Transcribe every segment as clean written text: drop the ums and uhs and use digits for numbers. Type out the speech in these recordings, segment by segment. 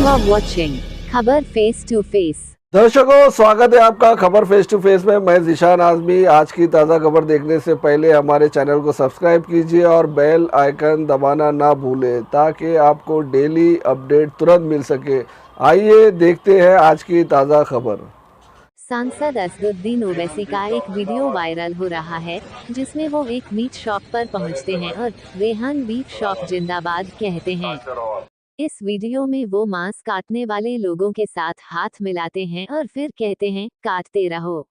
are watching खबर face to face. दर्शकों, स्वागत है आपका खबर फेस टू फेस में। मैं ज़ीशान आज़मी। आज की ताज़ा खबर देखने से पहले हमारे चैनल को सब्सक्राइब कीजिए और बेल आइकन दबाना ना भूलें ताकि आपको डेली अपडेट तुरंत मिल सके। आइए देखते हैं आज की ताज़ा खबर। सांसद असदुद्दीन ओवैसी का एक वीडियो वायरल हो रहा है जिसमें वो एक मीट शॉप पर पहुंचते हैं और रेहान बीफ शॉप जिंदाबाद कहते हैं। इस वीडियो में वो मांस काटने वाले लोगों के साथ हाथ मिलाते हैं और फिर कहते हैं, काटते रहो।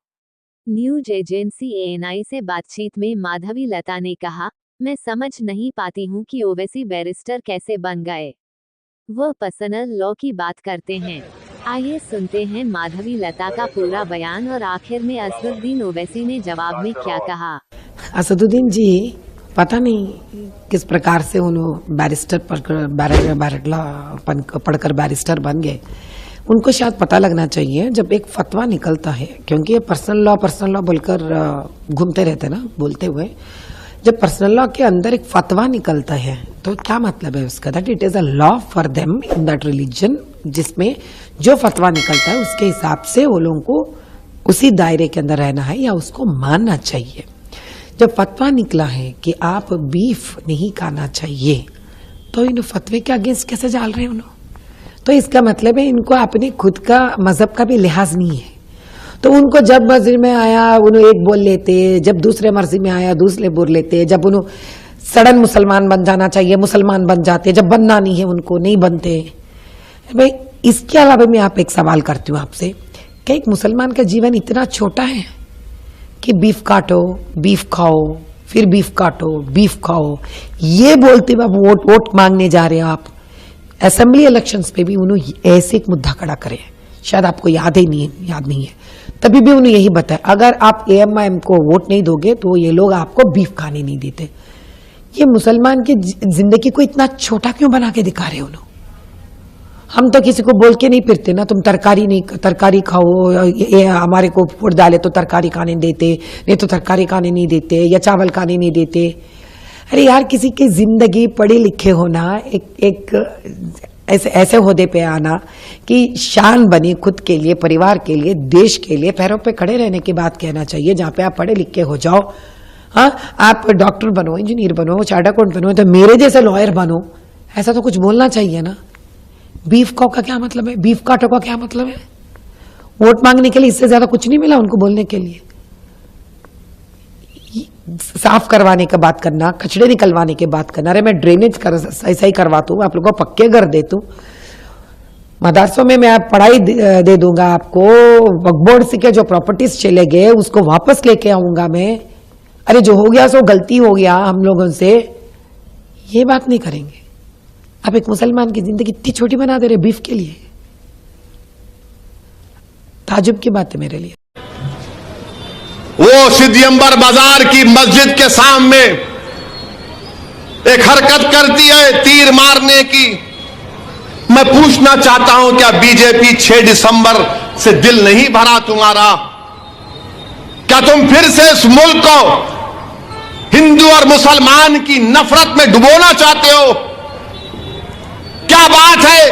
न्यूज एजेंसी ANI से बातचीत में माधवी लता ने कहा, मैं समझ नहीं पाती हूँ कि ओवैसी बैरिस्टर कैसे बन गए। वो पर्सनल लॉ की बात करते हैं। आइए सुनते हैं माधवी लता का पूरा बयान और आखिर में असदुद्दीन ओवैसी ने जवाब में क्या कहा। असदुद्दीन जी पता नहीं किस प्रकार से उन्होंने बैरिस्टर पढ़कर बैरिस्टर बन गए। उनको शायद पता लगना चाहिए जब एक फतवा निकलता है, क्योंकि ये पर्सनल लॉ बोलकर घूमते रहते ना बोलते हुए। जब पर्सनल लॉ के अंदर एक फतवा निकलता है तो क्या मतलब है उसका, that it is a law for them in that religion, जिसमें जो फतवा निकलता है उसके हिसाब से वो लोगों को उसी दायरे के अंदर रहना है या उसको मानना चाहिए। जब फतवा निकला है कि आप बीफ नहीं खाना चाहिए तो इन फतवे के अगेंस्ट कैसे जाल रहे हैं उन्होंने, तो इसका मतलब है इनको अपने खुद का मजहब का भी लिहाज नहीं है। तो उनको जब मर्जी में आया उन्होंने एक बोल लेते, जब दूसरे मर्जी में आया दूसरे बोल लेते, जब उन्होंने सडन मुसलमान बन जाना चाहिए मुसलमान बन जाते, जब बनना नहीं है उनको नहीं बनते। भाई इसके अलावा मैं आप एक सवाल करती हूँ आपसे, क्या एक मुसलमान का जीवन इतना छोटा है कि बीफ काटो बीफ खाओ फिर बीफ काटो बीफ खाओ, ये बोलते हुए आप वोट मांगने जा रहे हो। आप असेंबली इलेक्शंस पे भी उन्होंने ऐसे एक मुद्दा खड़ा करे, शायद आपको याद नहीं है, तभी भी उन्होंने यही बताया अगर आप AMIM को वोट नहीं दोगे तो ये लोग आपको बीफ खाने नहीं देते। ये मुसलमान की जिंदगी को इतना छोटा क्यों बना के दिखा रहे उन्होंने। हम तो किसी को बोल के नहीं फिरते ना, तुम तरकारी खाओ, ये हमारे को वोट डाले तो तरकारी खाने देते, नहीं तो तरकारी खाने नहीं देते या चावल खाने नहीं देते। अरे यार, किसी की जिंदगी पढ़े लिखे होना, एक ऐसे ओहदे पे आना कि शान बनी खुद के लिए, परिवार के लिए, देश के लिए पैरों पे खड़े रहने की बात कहना चाहिए, जहाँ पे आप पढ़े लिखे हो जाओ। हाँ, आप डॉक्टर बनो, इंजीनियर बनो, चार्टर्ड अकाउंटेंट बनो, तो मेरे जैसे लॉयर बनो, ऐसा तो कुछ बोलना चाहिए ना। बीफ खाओ का क्या मतलब है, बीफ काटो का क्या मतलब है। वोट मांगने के लिए इससे ज्यादा कुछ नहीं मिला उनको बोलने के लिए। साफ करवाने की बात करना, कचड़े निकलवाने की बात करना, अरे मैं ड्रेनेज सही करवाता हूँ, आप लोगों को पक्के घर देता हूँ, मदरसों में मैं पढ़ाई दे दूंगा आपको, वक्फ बोर्ड से के जो प्रॉपर्टीज चले गए उसको वापस लेके आऊंगा मैं। अरे जो हो गया सो गलती हो गया हम लोगों से, ये बात नहीं करेंगे। आप एक मुसलमान की जिंदगी इतनी छोटी बना दे रहे बीफ के लिए, ताजुब की बात है मेरे लिए। वो सिद्धियंबर बाजार की मस्जिद के सामने एक हरकत करती है तीर मारने की। मैं पूछना चाहता हूं, क्या बीजेपी 6 दिसंबर से दिल नहीं भरा तुम्हारा? क्या तुम फिर से इस मुल्क को हिंदू और मुसलमान की नफरत में डुबोना चाहते हो? क्या बात है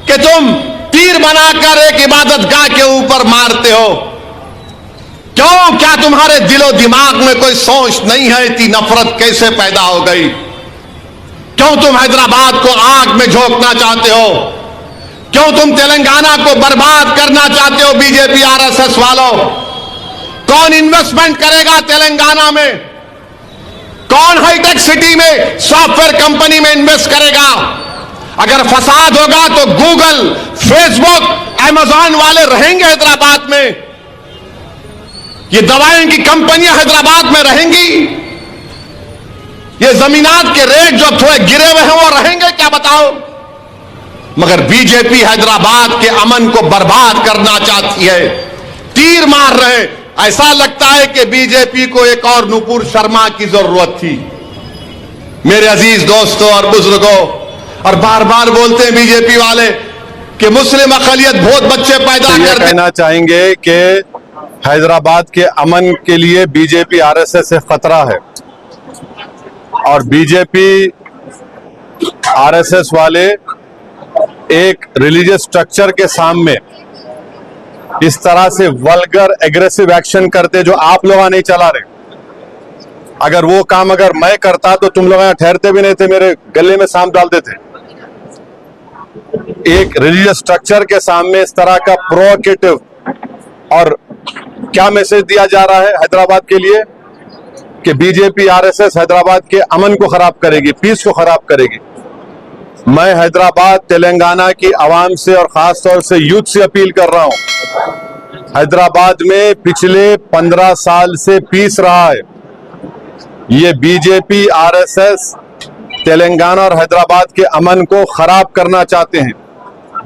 कि तुम तीर बनाकर एक इबादतगाह के ऊपर मारते हो? क्यों, क्या तुम्हारे दिलो दिमाग में कोई सोच नहीं है इतनी नफरत कैसे पैदा हो गई? क्यों तुम हैदराबाद को आग में झोंकना चाहते हो? क्यों तुम तेलंगाना को बर्बाद करना चाहते हो? बीजेपी RSS वालों, कौन इन्वेस्टमेंट करेगा तेलंगाना में? कौन हाईटेक सिटी में सॉफ्टवेयर कंपनी में इन्वेस्ट करेगा? अगर फसाद होगा तो गूगल, फेसबुक, Amazon वाले रहेंगे हैदराबाद में? ये दवाइयों की कंपनियां हैदराबाद में रहेंगी? ये जमीनात के रेट जो थोड़े गिरे हुए हैं वो रहेंगे क्या, बताओ? मगर बीजेपी हैदराबाद के अमन को बर्बाद करना चाहती है, तीर मार रहे। ऐसा लगता है कि बीजेपी को एक और नुपुर शर्मा की जरूरत थी। मेरे अजीज दोस्तों और बुजुर्गों, और बार बार बोलते हैं बीजेपी वाले कि मुस्लिम अकलियत बहुत बच्चे पैदा करते। कहना चाहेंगे कि हैदराबाद के अमन के लिए बीजेपी RSS से खतरा है और बीजेपी RSS वाले एक रिलीजियस स्ट्रक्चर के सामने इस तरह से वल्गर एग्रेसिव एक्शन करते जो आप लोग नहीं चला रहे। अगर वो काम अगर मैं करता तो तुम लोग यहाँ ठहरते भी नहीं थे, मेरे गले में सांप डालते थे। एक रिलीजियस स्ट्रक्चर के सामने इस तरह का प्रोवोकेटिव, और क्या मैसेज दिया जा रहा है हैदराबाद के लिए कि बीजेपी आरएसएस हैदराबाद के अमन को खराब करेगी, पीस को खराब करेगी। मैं हैदराबाद तेलंगाना की आवाम से और खास तौर से यूथ से अपील कर रहा हूं, हैदराबाद में पिछले 15 साल से पीस रहा है। ये बीजेपी आरएसएस तेलंगाना और हैदराबाद के अमन को खराब करना चाहते हैं,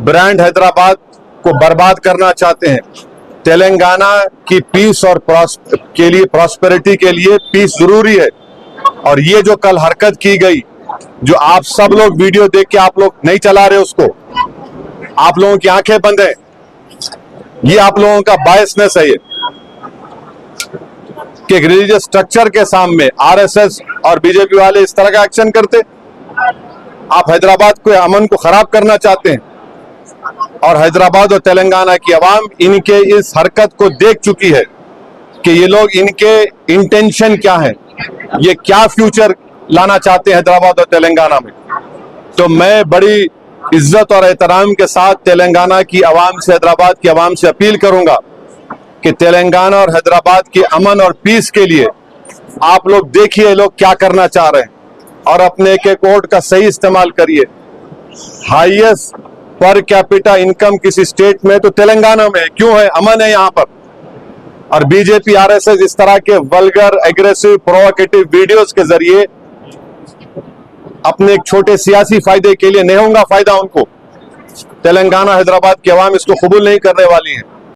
ब्रांड हैदराबाद को बर्बाद करना चाहते हैं। तेलंगाना की पीस और के लिए, प्रॉस्पेरिटी के लिए पीस जरूरी है। और ये जो कल हरकत की गई, जो आप सब लोग वीडियो देख के आप लोग नहीं चला रहे उसको, आप लोगों की आंखें बंद है, ये आप लोगों का बायसनेस है। ये कि एक रिलीजियस स्ट्रक्चर के सामने आरएसएस और बीजेपी वाले इस तरह का एक्शन करते। आप हैदराबाद को, अमन को खराब करना चाहते हैं। और हैदराबाद और तेलंगाना की आवाम इनके इस हरकत को देख चुकी है कि ये लोग, इनके इंटेंशन क्या है, ये क्या फ्यूचर लाना चाहते हैं हैदराबाद और तेलंगाना में। तो मैं बड़ी इज्जत और एहतराम के साथ तेलंगाना की आवाम से, हैदराबाद की आवाम से अपील करूंगा कि तेलंगाना और हैदराबाद के अमन और पीस के लिए आप लोग देखिए लोग क्या करना चाह रहे हैं और अपने एक वोट का सही इस्तेमाल करिए। हाईएस्ट पर कैपिटा इनकम किसी स्टेट में तो तेलंगाना में है, क्यों है? अमन है यहां पर। और बीजेपी आरएसएस इस तरह के वल्गर, एग्रेसिव, प्रोवोकेटिव वीडियोस के जरिए अपने एक छोटे सियासी फायदे के लिए, नहीं होगा फायदा उनको, तेलंगाना हैदराबाद की आवाम इसको कबूल नहीं करने वाली है।